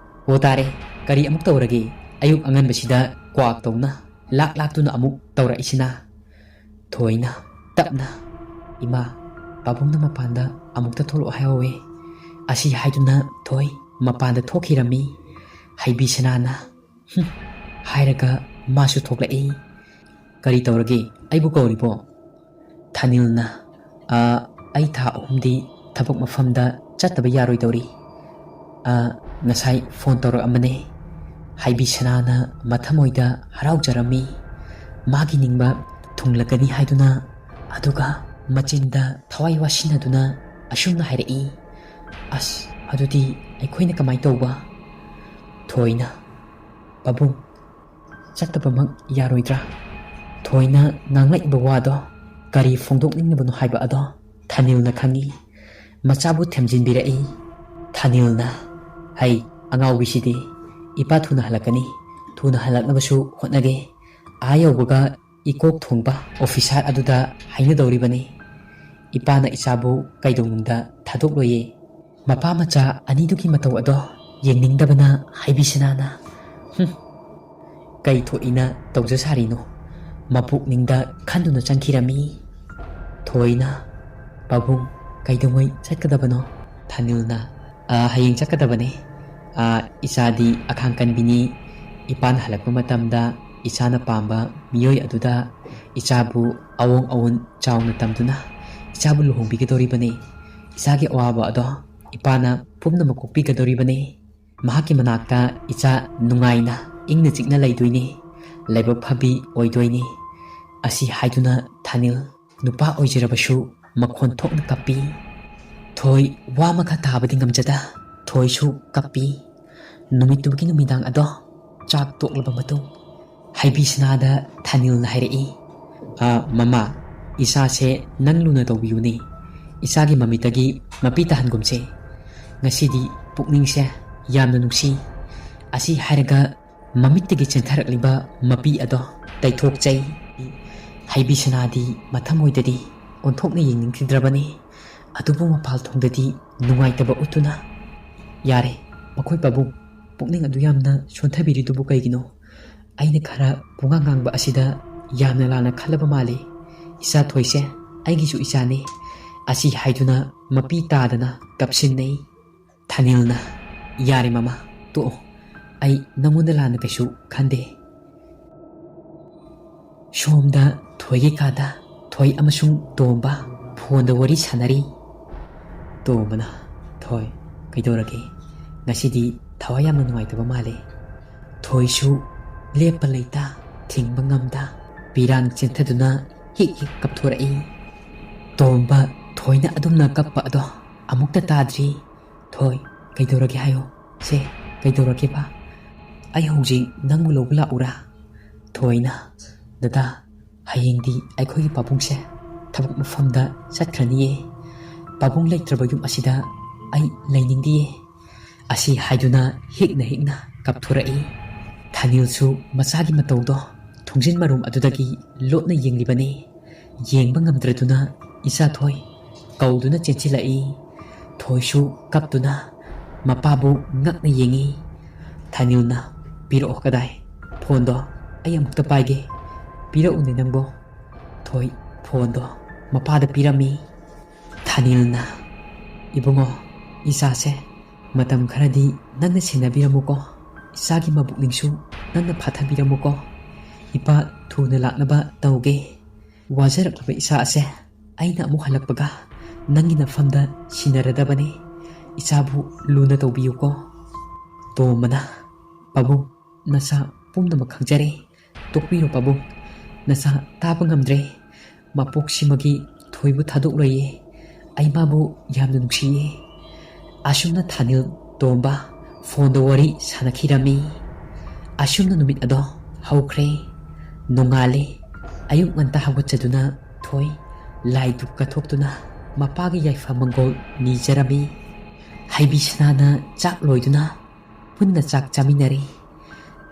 ꯍꯣ ꯇꯥꯔꯦ ꯀꯔꯤ ꯑꯃꯨꯛ ꯇꯧꯔꯒꯦ? ꯑꯌꯨꯛ ꯑꯉꯟꯕꯁꯤꯗ ꯀ꯭ꯋꯥꯛ ꯇꯧꯅ ꯂꯥꯛꯇꯨꯅ ꯑꯃꯨꯛ ꯇꯧꯔꯛꯏꯁꯤꯅ? ꯊꯣꯏꯅ ꯇꯞꯅ ꯏꯃꯥ ꯄꯥꯕꯨꯡꯅ ꯃꯄꯥꯟꯗ ꯑꯃꯨꯛꯇ ꯊꯣꯛꯂꯛꯑꯣ ꯍꯥꯏꯍꯧꯋꯦ꯫ ꯑꯁꯤ ꯍꯥꯏꯗꯨꯅ ꯊꯣꯏ ꯃꯄꯥꯟꯗ ꯊꯣꯛꯈꯤꯔꯝꯃꯤ꯫ ꯍꯩꯕꯤꯁꯅꯥꯅ ꯍꯥꯏꯔꯒ ꯃꯥꯁꯨ ꯊꯣꯛꯂꯛꯏ꯫ ꯀꯔꯤ ꯇꯧꯔꯒꯦ ꯑꯩꯕꯨ ꯀꯧꯔꯤꯕꯣ? ꯊꯥꯅꯤꯜꯅ ꯑꯩ ꯊꯥ 3ꯗꯤ ꯊꯕꯛ ꯃꯐꯝꯗ ꯆꯠꯇꯕ ꯌꯥꯔꯣꯏꯗꯧꯔꯤ꯫ ꯉꯁꯥꯏ ꯐꯣꯟ ꯇꯧꯔꯛꯑꯝꯕꯅꯦ꯫ ꯍꯩꯕꯤꯁꯅꯥꯅ ꯃꯊꯃꯣꯏꯗ ꯍꯔꯥꯎꯖꯔꯝꯃꯤ ꯃꯥꯒꯤ ꯅꯤꯡꯕ ꯊꯨꯡꯂꯒꯅꯤ ꯍꯥꯏꯗꯨꯅ꯫ ꯑꯗꯨꯒ ꯃꯆꯤꯟꯗ ꯊꯋꯥꯏ ꯋꯥꯁꯤꯟꯅꯗꯨꯅ ꯑꯁꯨꯝꯅ ꯍꯥꯏꯔꯛꯏ ꯑꯁ ꯑꯗꯨꯗꯤ ꯑꯩꯈꯣꯏꯅ ꯀꯃꯥꯏ ꯇꯧꯕ? ꯊꯣꯏꯅ ꯄꯥꯕꯨꯡ ꯆꯠꯇꯕꯃꯛ ꯌꯥꯔꯣꯏꯗ꯭ꯔꯥ? ꯊꯣꯏꯅ ꯉꯥꯡꯂꯛꯏꯕ ꯋꯥꯗꯣ ꯀꯔꯤ ꯐꯣꯡꯗꯣꯛꯅꯤꯡꯂꯤꯕꯅꯣ ꯍꯥꯏꯕ ꯑꯗꯣ ꯊꯥꯅꯤꯜꯅ ꯈꯪꯉꯤ꯫ ꯃꯆꯥꯕꯨ ꯊꯦꯝꯖꯤꯟꯕꯤꯔꯛꯏ꯫ ꯊꯥꯅꯤꯜꯅ ꯍꯩ ꯑꯉꯥꯎꯕꯤꯁꯤꯗꯤ ꯏꯄꯥ ꯊꯨꯅ ꯍꯜꯂꯛꯀꯅꯤ꯫ ꯊꯨꯅ ꯍꯜꯂꯛꯅꯕꯁꯨ ꯍꯣꯠꯅꯒꯦ꯫ ꯌꯧꯕꯒ ꯏꯀꯣꯛ ꯊꯣꯡꯕ ꯑꯣꯐꯤꯁꯥꯔ ꯑꯗꯨꯗ ꯍꯥꯏꯅꯗꯧꯔꯤꯕꯅꯤ꯫ ꯏꯄꯥꯅ ꯏꯆꯥꯕꯨ ꯀꯩꯗꯧꯅꯨꯡꯗ ꯊꯥꯗꯣꯛꯂꯣꯏꯌꯦ꯫ ꯃꯄꯥ ꯃꯆꯥ ꯑꯅꯤꯗꯨꯒꯤ ꯃꯇꯧ ꯑꯗꯣ ꯌꯦꯡꯅꯤꯡꯗꯕꯅ ꯍꯩꯕꯤꯁꯅꯥꯅ ꯀꯩ ꯊꯣꯛꯏꯅ ꯇꯧꯖ ꯁꯥꯔꯤꯅꯣ? ꯃꯄꯨꯛꯅꯤꯡꯗ ꯈꯟꯗꯨꯅ ꯆꯪꯈꯤꯔꯝꯃꯤ꯫ ꯊꯣꯏꯅ ꯄꯥꯕꯨꯡ ꯀꯩꯗꯧꯉꯩ ꯆꯠꯀꯗꯕꯅꯣ? ꯊꯥꯅꯤꯜꯅ ꯍꯌꯦꯡ ꯆꯠꯀꯗꯕꯅꯦ꯫ ꯏꯆꯥꯗꯤ ꯑꯈꯥꯡ ꯀꯟꯕꯤꯅꯤ꯫ ꯏꯄꯥꯅ ꯍꯜꯂꯛꯄ ꯃꯇꯝꯗ ꯏꯆꯥꯅ ꯄꯥꯝꯕ ꯃꯤꯑꯣꯏ ꯑꯗꯨꯗ ꯏꯆꯥꯕꯨ ꯑꯋꯣꯡ ꯑꯋꯣꯟ ꯆꯥꯎꯅ ꯇꯝꯗꯨꯅ ꯏꯆꯥꯕꯨ ꯂꯨꯍꯣꯡꯕꯤꯒꯗꯧꯔꯤꯕꯅꯤ꯫ ꯏꯆꯥꯒꯤ ꯑꯋꯥꯕ ꯑꯗꯣ ꯏꯄꯥꯅ ꯄꯨꯝꯅꯃꯛ ꯀꯣꯛꯄꯤꯒꯗꯧꯔꯤꯕꯅꯤ꯫ ꯃꯍꯥꯛꯀꯤ ꯃꯅꯥꯛꯇ ꯏꯆꯥ ꯅꯨꯡꯉꯥꯏꯅ ꯏꯪꯅ ꯆꯤꯛꯅ ꯂꯩꯗꯣꯏꯅꯤ꯫ ꯂꯥꯏꯕꯛ ꯐꯕꯤ ꯑꯣꯏꯗꯣꯏꯅꯤ꯫ ꯑꯁꯤ ꯍꯥꯏꯗꯨꯅ ꯊꯥꯅꯤꯜ ꯅꯨꯄꯥ ꯑꯣꯏꯖꯔꯕꯁꯨ ꯃꯈꯣꯟ ꯊꯣꯛꯅ ꯀꯞꯄꯤ꯫ ꯊꯣꯏ ꯋꯥ ꯃꯈꯥ ꯇꯥꯕꯗꯤ ꯉꯝꯖꯗ ꯊꯣꯏꯁꯨ ꯀꯞꯄꯤ꯫ ꯅꯨꯃꯤꯠꯇꯨꯒꯤ ꯅꯨꯃꯤꯗꯥꯡ ꯑꯗꯣ ꯆꯥꯛ ꯇꯣꯛꯂꯕ ꯃꯇꯨꯡ ꯍꯩꯕꯤꯁꯅꯥꯗ ꯊꯥꯅꯤꯜꯅ ꯍꯥꯏꯔꯛꯏ ꯃꯃꯥ ꯏꯆꯥꯁꯦ ꯅꯪ ꯂꯨꯅ ꯇꯧꯕꯤꯌꯨꯅꯦ꯫ ꯏꯆꯥꯒꯤ ꯃꯃꯤꯠꯇꯒꯤ ꯃꯄꯤ ꯇꯥꯍꯟꯒꯨꯝꯁꯦ꯫ ꯉꯁꯤꯗꯤ ꯄꯨꯛꯅꯤꯡꯁꯦ ꯌꯥꯝꯅ ꯅꯨꯡꯁꯤ꯫ ꯑꯁꯤ ꯍꯥꯏꯔꯒ ꯃꯃꯤꯠꯇꯒꯤ ꯆꯦꯟꯊꯔꯛꯂꯤꯕ ꯃꯄꯤ ꯑꯗꯣ ꯇꯩꯊꯣꯛꯆꯩ꯫ ꯍꯩꯕꯤꯁꯅꯥꯗꯤ ꯃꯊꯃꯣꯏꯗꯗꯤ ꯑꯣꯟꯊꯣꯛꯅ ꯌꯦꯡꯅꯤꯡꯈꯤꯗ꯭ꯔꯕꯅꯤ꯫ ꯑꯗꯨꯕꯨ ꯃꯄꯥꯜꯊꯣꯡꯗꯗꯤ ꯅꯨꯡꯉꯥꯏꯇꯕ ꯎꯠꯇꯨꯅ ꯌꯥꯔꯦ ꯃꯈꯣꯏ ꯄꯥꯕꯨꯡ ꯄꯨꯛꯅꯤꯡ ꯑꯗꯨ ꯌꯥꯝꯅ ꯁꯣꯟꯊꯕꯤꯔꯤꯗꯨꯕꯨ ꯀꯩꯒꯤꯅꯣ? ꯑꯩꯅ ꯈꯔ ꯄꯨꯡꯉꯥꯡ ꯉꯥꯡꯕ ꯑꯁꯤꯗ ꯌꯥꯝꯅ ꯂꯥꯟꯅ ꯈꯜꯂꯕ ꯃꯥꯜꯂꯤ꯫ ꯏꯆꯥ ꯊꯣꯏꯁꯦ ꯑꯩꯒꯤꯁꯨ ꯏꯆꯥꯅꯤ꯫ ꯑꯁꯤ ꯍꯥꯏꯗꯨꯅ ꯃꯄꯤ ꯇꯥꯗꯅ ꯀꯞꯁꯤꯟꯅꯩ꯫ ꯊꯥꯅꯤꯜꯅ ꯌꯥꯔꯦ ꯃꯃꯥ ꯇꯣꯛꯑꯣ ꯑꯩ ꯅꯪꯉꯣꯟꯗ ꯂꯥꯟꯅ ꯀꯩꯁꯨ ꯈꯟꯗꯦ꯫ ꯁꯣꯝꯗ ꯊꯣꯏꯒꯤ ꯀꯥꯗ ꯊꯣꯏ ꯑꯃꯁꯨꯡ ꯇꯣꯝꯕ ꯐꯣꯟꯗ ꯋꯥꯔꯤ ꯁꯥꯟꯅꯔꯤ꯫ ꯇꯣꯝꯕꯅ ꯊꯣꯏ ꯀꯩꯗꯧꯔꯒꯦ? ꯉꯁꯤꯗꯤ ꯊꯋꯥꯏ ꯌꯥꯝꯅ ꯅꯨꯡꯉꯥꯏꯇꯕ ꯃꯥꯜꯂꯦ꯫ ꯊꯣꯏꯁꯨ ꯂꯦꯞꯄ ꯂꯩꯇ ꯊꯤꯡꯕ ꯉꯝꯗ ꯄꯤꯔꯥꯡ ꯆꯦꯟꯊꯗꯨꯅ ꯍꯤꯛ ꯍꯤꯛ ꯀꯞꯊꯣꯔꯛꯏ꯫ ꯇꯣꯝꯕ ꯊꯣꯏꯅ ꯑꯗꯨꯝꯅ ꯀꯞꯄ ꯑꯗꯣ ꯑꯃꯨꯛꯇ ꯇꯥꯗ꯭ꯔꯤ꯫ ꯊꯣꯏ ꯀꯩꯗꯧꯔꯒꯦ ꯍꯥꯏꯌꯣ ꯁꯦ ꯀꯩꯗꯧꯔꯒꯦꯕ? ꯑꯩ ꯍꯧꯖꯤꯛ ꯅꯪꯕꯨ ꯂꯧꯕ ꯂꯥꯛꯎꯔꯥ? ꯊꯣꯏꯅ ꯗꯗꯥ ꯍꯌꯦꯡꯗꯤ ꯑꯩꯈꯣꯏꯒꯤ ꯄꯥꯕꯨꯡꯁꯦ ꯊꯕꯛ ꯃꯐꯝꯗ ꯆꯠꯈ꯭ꯔꯅꯤꯌꯦ꯫ ꯄꯥꯕꯨꯡ ꯂꯩꯇ꯭ꯔꯕ ꯌꯨꯝ ꯑꯁꯤꯗ ꯑꯩ ꯂꯩꯅꯤꯡꯗꯤꯌꯦ꯫ ꯑꯁꯤ ꯍꯥꯏꯗꯨꯅ ꯍꯤꯛꯅ ꯍꯤꯛꯅ ꯀꯞꯊꯣꯔꯛꯏ꯫ ꯊꯥꯅꯤꯜꯁꯨ ꯃꯆꯥꯒꯤ ꯃꯇꯧꯗꯣ ꯊꯣꯡꯖꯤꯟ ꯃꯔꯨꯝ ꯑꯗꯨꯗꯒꯤ ꯂꯣꯠꯅ ꯌꯦꯡꯂꯤꯕꯅꯤ꯫ ꯌꯦꯡꯕ ꯉꯝꯗ꯭ꯔꯗꯨꯅ ꯏꯆꯥ ꯊꯣꯏ ꯀꯧꯗꯨꯅ ꯆꯦꯟꯁꯤꯜꯂꯛꯏ꯫ ꯊꯣꯏꯁꯨ ꯀꯞꯇꯨꯅ ꯃꯄꯥꯕꯨ ꯉꯛꯅ ꯌꯦꯡꯉꯤ꯫ ꯊꯥꯅꯤꯜꯅ ꯄꯤꯔꯛꯑꯣ ꯀꯗꯥꯏ ꯐꯣꯟꯗꯣ ꯑꯩ ꯑꯃꯨꯛꯇ ꯄꯥꯏꯒꯦ꯫ ꯄꯤꯔꯛꯎꯅꯦ ꯅꯪꯕꯣ꯫ ꯊꯣꯏ ꯐꯣꯟꯗꯣ ꯃꯄꯥꯗ ꯄꯤꯔꯝꯃꯤ꯫ ꯊꯥꯅꯤꯜꯅ ꯏꯕꯨꯡꯉꯣ ꯏꯆꯥꯁꯦ ꯃꯇꯝ ꯈꯔꯗꯤ ꯅꯪꯅ ꯁꯦꯟꯅꯕꯤꯔꯝꯃꯨꯀꯣ꯫ ꯏꯆꯥꯒꯤ ꯃꯕꯨꯛꯅꯤꯡꯁꯨ ꯅꯪꯅ ꯐꯥꯊꯕꯤꯔꯝꯃꯨꯀꯣ꯫ ꯏꯄꯥ ꯊꯨꯅ ꯂꯥꯛꯅꯕ ꯇꯧꯒꯦ꯫ ꯋꯥꯖꯔꯛꯂꯕ ꯏꯆꯥ ꯑꯁꯦ ꯑꯩꯅ ꯑꯃꯨꯛ ꯍꯜꯂꯛꯄꯒ ꯅꯪꯒꯤ ꯅꯐꯝꯗ ꯁꯤꯟꯅꯔꯗꯕꯅꯤ꯫ ꯏꯆꯥꯕꯨ ꯂꯨꯅ ꯇꯧꯕꯤꯌꯨꯀꯣ꯫ ꯇꯣꯝꯕꯅ ꯄꯥꯕꯨꯡ ꯅꯆꯥ ꯄꯨꯝꯅꯃꯛ ꯈꯪꯖꯔꯦ꯫ ꯇꯣꯛꯄꯤꯔꯣ ꯄꯥꯕꯨꯡ ꯅꯆꯥ ꯇꯥꯕ ꯉꯝꯗ꯭ꯔꯦ꯫ ꯃꯄꯣꯛꯁꯤꯃꯒꯤ ꯊꯣꯏꯕꯨ ꯊꯥꯗꯣꯛꯂꯣꯏꯌꯦ꯫ ꯑꯩ ꯃꯥꯕꯨ ꯌꯥꯝꯅ ꯅꯨꯡꯁꯤꯌꯦ꯫ ꯑꯁꯨꯝꯅ ꯊꯥꯅꯤꯜ ꯇꯣꯝꯕ ꯐꯣꯟꯗ ꯋꯥꯔꯤ ꯁꯥꯟꯅꯈꯤꯔꯝꯃꯤ꯫ ꯑꯁꯨꯝꯅ ꯅꯨꯃꯤꯠ ꯑꯗꯣ ꯍꯧꯈ꯭ꯔꯦ꯫ ꯅꯣꯡꯉꯥꯜꯂꯦ ꯑꯌꯨꯛ ꯉꯟꯇꯥ ꯍꯧꯒꯠꯆꯗꯨꯅ ꯊꯣꯏ ꯂꯥꯏ ꯙꯨꯞ ꯀꯠꯊꯣꯛꯇꯨꯅ ꯃꯄꯥꯒꯤ ꯌꯥꯏꯐ ꯃꯪꯒꯣꯜ ꯅꯤꯖꯔꯝꯃꯤ ꯍꯩꯕꯤ ꯁꯅꯥꯅ ꯆꯥꯛ ꯂꯣꯏꯗꯨꯅ ꯄꯨꯟꯅ ꯆꯥꯛ ꯆꯥꯃꯤꯟꯅꯔꯦ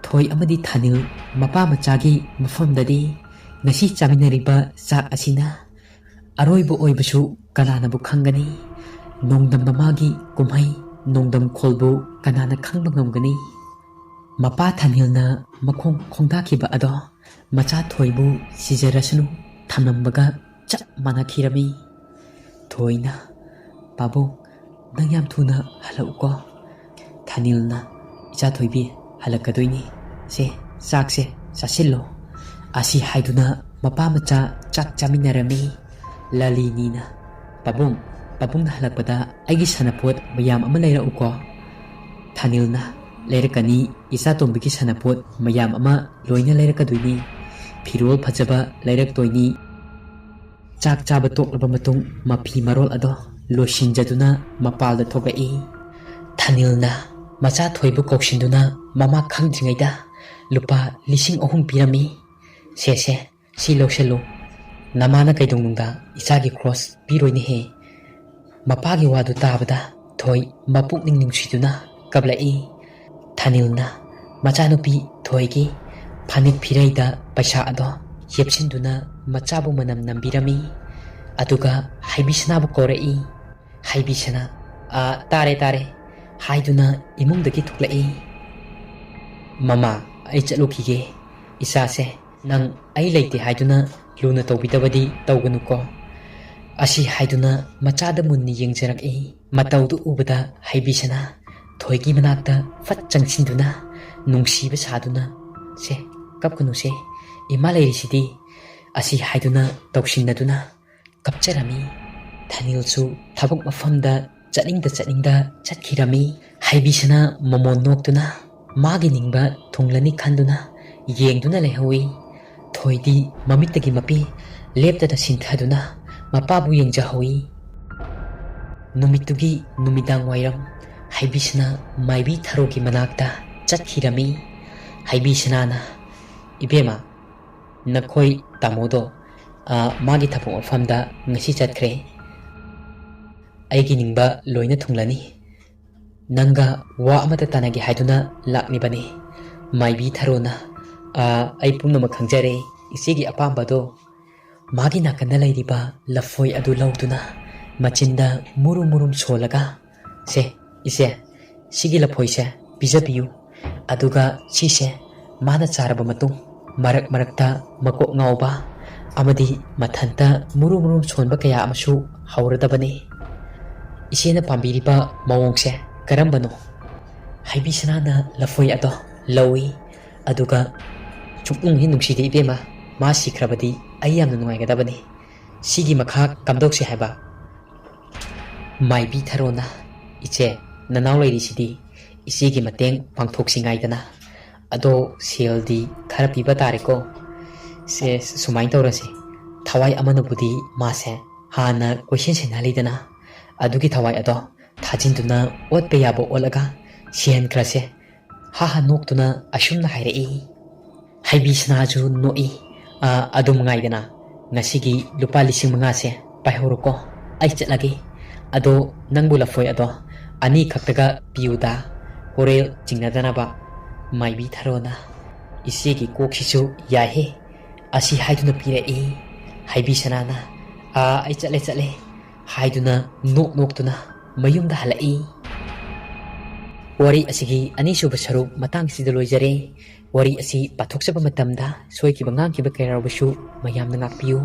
ꯊꯣꯏ ꯑꯃꯗꯤ ꯊꯥꯅꯤꯜ ꯃꯄꯥ ꯃꯆꯥꯒꯤ ꯃꯐꯝꯗꯗꯤ ꯉꯁꯤ ꯆꯥꯃꯤꯟꯅꯔꯤꯕ ꯆꯥꯛ ꯑꯁꯤꯅ ꯑꯔꯣꯏꯕ ꯑꯣꯏꯕꯁꯨ ꯀꯅꯥꯅꯕꯨ ꯈꯪꯒꯅꯤ ꯅꯣꯡꯗꯝ ꯃꯃꯥꯒꯤ ꯀꯨꯝꯍꯩ ꯅꯣꯡꯗꯝ ꯈꯣꯜꯕꯨ ꯀꯅꯥꯅ ꯈꯪꯕ ꯉꯝꯒꯅꯤ ꯃꯄꯥ ꯊꯥꯅꯤꯜꯅ ꯃꯈꯣꯡ ꯈꯣꯡꯗꯥꯈꯤꯕ ꯑꯗꯣ ꯃꯆꯥ ꯊꯣꯏꯕꯨ ꯁꯤꯖꯔꯁꯅꯨ ꯊꯝꯂꯝꯕꯒ ꯆꯞ ꯃꯥꯟꯅꯈꯤꯔꯝꯃꯤ ꯊꯣꯏꯅ ꯄꯥꯕꯨꯡ ꯅꯪ ꯌꯥꯝ ꯊꯨꯅ ꯍꯜꯂꯛꯎꯀꯣ ꯊꯥꯅꯤꯜꯅ ꯏꯆꯥ ꯊꯣꯏꯕꯤ ꯍꯜꯂꯛꯀꯗꯣꯏꯅꯤ ꯁꯦ ꯆꯥꯛꯁꯦ ꯆꯥꯁꯤꯜꯂꯣ ꯑꯁꯤ ꯍꯥꯏꯗꯨꯅ ꯃꯄꯥ ꯃꯆꯥ ꯆꯥꯛ ꯆꯥꯃꯤꯟꯅꯔꯝꯃꯤ ꯂꯂꯤꯅꯤꯅ ꯄꯥꯕꯨꯡꯅ ꯍꯜꯂꯛꯄꯗ ꯑꯩꯒꯤ ꯁꯥꯟꯅꯄꯣꯠ ꯃꯌꯥꯝ ꯑꯃ ꯂꯩꯔꯛꯎꯀꯣ ꯊꯥꯅꯤꯜꯅ ꯂꯩꯔꯛꯀꯅꯤ ꯏꯆꯥ ꯇꯣꯝꯕꯤꯒꯤ ꯁꯥꯟꯅꯄꯣꯠ ꯃꯌꯥꯝ ꯑꯃ ꯂꯣꯏꯅ ꯂꯩꯔꯛꯀꯗꯣꯏꯅꯤ ꯐꯤꯔꯣꯜ ꯐꯖꯕ ꯂꯩꯔꯛꯇꯣꯏꯅꯤ ꯆꯥꯛ ꯆꯥꯕ ꯇꯣꯛꯂꯕ ꯃꯇꯨꯡ ꯃꯐꯤ ꯃꯔꯣꯜ ꯑꯗꯣ ꯂꯣꯏꯁꯤꯟꯖꯗꯨꯅ ꯃꯄꯥꯜꯗ ꯊꯣꯛꯂꯛꯏ ꯊꯥꯅꯤꯜꯅ ꯃꯆꯥ ꯊꯣꯏꯕꯨ ꯀꯧꯁꯤꯟꯗꯨꯅ ꯃꯃꯥ ꯈꯪꯗ꯭ꯔꯤꯉꯩꯗ ꯂꯨꯄꯥ 3,000 ꯄꯤꯔꯝꯃꯤ ꯁꯦ ꯁꯤ ꯂꯧꯁꯤꯜꯂꯨ ꯅꯃꯥꯅ ꯀꯩꯗꯧꯅꯨꯡꯗ ꯏꯆꯥꯒꯤ ꯀ꯭ꯔꯣꯁ ꯄꯤꯔꯣꯏꯅꯦꯍꯦ ꯃꯄꯥꯒꯤ ꯋꯥꯗꯨ ꯇꯥꯕꯗ ꯊꯣꯏ ꯃꯄꯨꯛꯅꯤꯡ ꯅꯨꯡꯁꯤꯗꯨꯅ ꯀꯞꯂꯛꯏ ꯊꯥꯅꯤꯜꯅ ꯃꯆꯥꯅꯨꯄꯤ ꯊꯣꯏꯒꯤ ꯐꯅꯦꯛ ꯐꯤꯔꯩꯗ ꯄꯩꯁꯥ ꯑꯗꯣ ꯌꯦꯞꯁꯤꯟꯗꯨꯅ ꯃꯆꯥꯕꯨ ꯃꯅꯝ ꯅꯝꯕꯤꯔꯝꯃꯤ ꯑꯗꯨꯒ ꯍꯩꯕꯤꯁꯅꯥꯕꯨ ꯀꯧꯔꯛꯏ ꯍꯩꯕꯤꯁꯅꯥ ꯇꯥꯔꯦ ꯍꯥꯏꯗꯨꯅ ꯏꯃꯨꯡꯗꯒꯤ ꯊꯣꯛꯂꯛꯏ ꯃꯃꯥ ꯑꯩ ꯆꯠꯂꯨꯈꯤꯒꯦ ꯏꯆꯥꯁꯦ ꯅꯪ ꯑꯩ ꯂꯩꯇꯦ ꯍꯥꯏꯗꯨꯅ ꯂꯨꯅ ꯇꯧꯕꯤꯗꯕꯗꯤ ꯇꯧꯒꯅꯨꯀꯣ ꯑꯁꯤ ꯍꯥꯏꯗꯨꯅ ꯃꯆꯥꯗ ꯃꯨꯟꯅ ꯌꯦꯡꯖꯔꯛꯏ ꯃꯇꯧꯗꯨ ꯎꯕꯗ ꯍꯩꯕꯤꯁꯅꯥ ꯊꯣꯏꯒꯤ ꯃꯅꯥꯛꯇ ꯐꯠ ꯆꯪꯁꯤꯟꯗꯨꯅ ꯅꯨꯡꯁꯤꯕ ꯁꯥꯗꯨꯅ ꯁꯦ ꯀꯞꯀꯅꯨꯁꯦ ꯏꯃꯥ ꯂꯩꯔꯤꯁꯤꯗꯤ ꯑꯁꯤ ꯍꯥꯏꯗꯨꯅ ꯇꯧꯁꯤꯟꯅꯗꯨꯅ ꯀꯞꯆꯔꯝꯃꯤ ꯊꯥꯅꯤꯜꯁꯨ ꯊꯕꯛ ꯃꯐꯝꯗ ꯆꯠꯅꯤꯡꯗ ꯆꯠꯈꯤꯔꯝꯃꯤ ꯍꯩꯕꯤꯁꯅꯥ ꯃꯃꯣꯟ ꯅꯣꯛꯇꯨꯅ ꯃꯥꯒꯤ ꯅꯤꯡꯕ ꯊꯨꯡꯂꯅꯤ ꯈꯟꯗꯨꯅ ꯌꯦꯡꯗꯨꯅ ꯂꯩꯍꯧꯏ ꯊꯣꯏꯗꯤ ꯃꯃꯤꯠꯇꯒꯤ ꯃꯄꯤ ꯂꯦꯞꯇꯅ ꯁꯤꯟꯊꯗꯨꯅ ꯃꯄꯥꯕꯨ ꯌꯦꯡꯖꯍꯧꯏ ꯅꯨꯃꯤꯠꯇꯨꯒꯤ ꯅꯨꯃꯤꯗꯥꯡ ꯋꯥꯏꯔꯝ ꯍꯩꯕꯤꯁꯅꯥ ꯃꯥꯏꯕꯤ ꯊꯔꯣꯒꯤ ꯃꯅꯥꯛꯇ ꯆꯠꯈꯤꯔꯝꯃꯤ ꯍꯩꯕꯤꯁꯅꯥꯅ ꯏꯕꯦꯝꯃ ꯅꯈꯣꯏ ꯇꯥꯃꯣꯗꯣ ꯃꯥꯒꯤ ꯊꯕꯛ ꯃꯐꯝꯗ ꯉꯁꯤ ꯆꯠꯈ꯭ꯔꯦ ꯑꯩꯒꯤ ꯅꯤꯡꯕ ꯂꯣꯏꯅ ꯊꯨꯡꯂꯅꯤ ꯅꯪꯒ ꯋꯥ ꯑꯃꯇ ꯇꯥꯟꯅꯒꯦ ꯍꯥꯏꯗꯨꯅ ꯂꯥꯛꯂꯤꯕꯅꯤ ꯃꯥꯏꯕꯤ ꯊꯔꯣꯅ ꯑꯩ ꯄꯨꯝꯅꯃꯛ ꯈꯪꯖꯔꯦ ꯏꯆꯦꯒꯤ ꯑꯄꯥꯝꯕꯗꯣ ꯃꯥꯒꯤ ꯅꯥꯀꯟꯗ ꯂꯩꯔꯤꯕ ꯂꯐꯣꯏ ꯑꯗꯨ ꯂꯧꯗꯨꯅ ꯃꯆꯤꯟꯗ ꯃꯨꯔꯨꯝ ꯁꯣꯜꯂꯒ ꯁꯦ ꯏꯆꯦ ꯁꯤꯒꯤ ꯂꯐꯣꯏꯁꯦ ꯄꯤꯖꯕꯤꯌꯨ ꯑꯗꯨꯒ ꯁꯤꯁꯦ ꯃꯥꯅ ꯆꯥꯔꯕ ꯃꯇꯨꯡ ꯃꯔꯛꯇ ꯃꯀꯣꯛ ꯉꯥꯎꯕ ꯑꯃꯗꯤ ꯃꯊꯟꯇ ꯃꯨꯔꯨꯝ ꯁꯣꯟꯕ ꯀꯌꯥ ꯑꯃꯁꯨ ꯍꯧꯔꯗꯕꯅꯤ ꯏꯆꯦꯅ ꯄꯥꯝꯕꯤꯔꯤꯕ ꯃꯑꯣꯡꯁꯦ ꯀꯔꯝꯕꯅꯣ ꯍꯩꯕꯤꯁꯅꯥꯅ ꯂꯐꯣꯏ ꯑꯗꯣ ꯂꯧꯏ ꯑꯗꯨꯒ ꯁꯨꯛꯅꯨꯡ ꯅꯨꯡꯁꯤꯗꯦ ꯏꯕꯦꯝꯃ ꯃꯥ ꯁꯤꯈ꯭ꯔꯕꯗꯤ ꯑꯩ ꯌꯥꯝꯅ ꯅꯨꯡꯉꯥꯏꯒꯗꯕꯅꯤ ꯁꯤꯒꯤ ꯃꯈꯥ ꯀꯝꯗꯧꯁꯤ ꯍꯥꯏꯕ ꯃꯥꯏꯕꯤ ꯊꯔꯣꯅ ꯏꯆꯦ ꯅꯅꯥꯎ ꯂꯩꯔꯤꯁꯤꯗꯤ ꯏꯆꯦꯒꯤ ꯃꯇꯦꯡ ꯄꯥꯡꯊꯣꯛꯁꯤꯉꯥꯏꯗꯅ ꯑꯗꯣ ꯁꯦꯜꯗꯤ ꯈꯔ ꯄꯤꯕ ꯇꯥꯔꯦꯀꯣ ꯁꯦ ꯁꯨꯃꯥꯏꯅ ꯇꯧꯔꯁꯤ ꯊꯋꯥꯏ ꯑꯃꯅꯕꯨꯗꯤ ꯃꯥꯁꯦ ꯍꯥꯟꯅ ꯀꯣꯏꯁꯦꯟ ꯁꯦꯟꯅꯍꯜꯂꯤꯗꯅ ꯑꯗꯨꯒꯤ ꯊꯋꯥꯏ ꯑꯗꯣ ꯊꯥꯖꯤꯟꯗꯨꯅ ꯑꯣꯠꯄ ꯌꯥꯕ ꯑꯣꯠꯂꯒ ꯁꯤꯍꯟꯈ꯭ꯔꯁꯦ ꯍꯥ ꯅꯣꯛꯇꯨꯅ ꯑꯁꯨꯝꯅ ꯍꯥꯏꯔꯛꯏ ꯍꯩꯕꯤꯁꯅꯥꯁꯨ ꯅꯣꯛꯏ ꯑꯗꯨꯝ ꯉꯥꯏꯗꯅ ꯉꯁꯤꯒꯤ ꯂꯨꯄꯥ 5,000ꯁꯦ ꯄꯥꯏꯍꯧꯔꯣꯀꯣ ꯑꯩ ꯆꯠꯂꯒꯦ ꯑꯗꯣ ꯅꯪꯕꯨ ꯂꯐꯣꯏ ꯑꯗꯣ 2 ꯈꯛꯇꯒ ꯄꯤꯌꯨꯗ ꯍꯣꯔꯦꯜ ꯆꯤꯡꯅꯗꯅꯕ ꯃꯥꯏꯕꯤ ꯊꯔꯣꯅ ꯏꯆꯦꯒꯤ ꯀꯣꯛꯁꯤꯁꯨ ꯌꯥꯏꯍꯦ ꯑꯁꯤ ꯍꯥꯏꯗꯨꯅ ꯄꯤꯔꯛꯏ ꯍꯩꯕꯤꯁꯅꯥꯅ ꯑꯩ ꯆꯠꯂꯦ ꯍꯥꯏꯗꯨꯅ ꯅꯣꯛꯇꯨꯅ ꯃꯌꯨꯝꯗ ꯍꯜꯂꯛꯏ ꯋꯥꯔꯤ ꯑꯁꯤꯒꯤ ꯑꯅꯤꯁꯨꯕ ꯁꯔꯨꯛ ꯃꯇꯥꯡꯁꯤꯗ ꯂꯣꯏꯖꯔꯦ ꯋꯥꯔꯤ ꯑꯁꯤ ꯄꯥꯊꯣꯛꯆꯕ ꯃꯇꯝꯗ ꯁꯣꯏꯈꯤꯕ ꯉꯥꯡꯈꯤꯕ ꯀꯌꯥ ꯌꯥꯎꯕꯁꯨ ꯃꯌꯥꯝꯅ ꯉꯥꯛꯄꯤꯌꯨ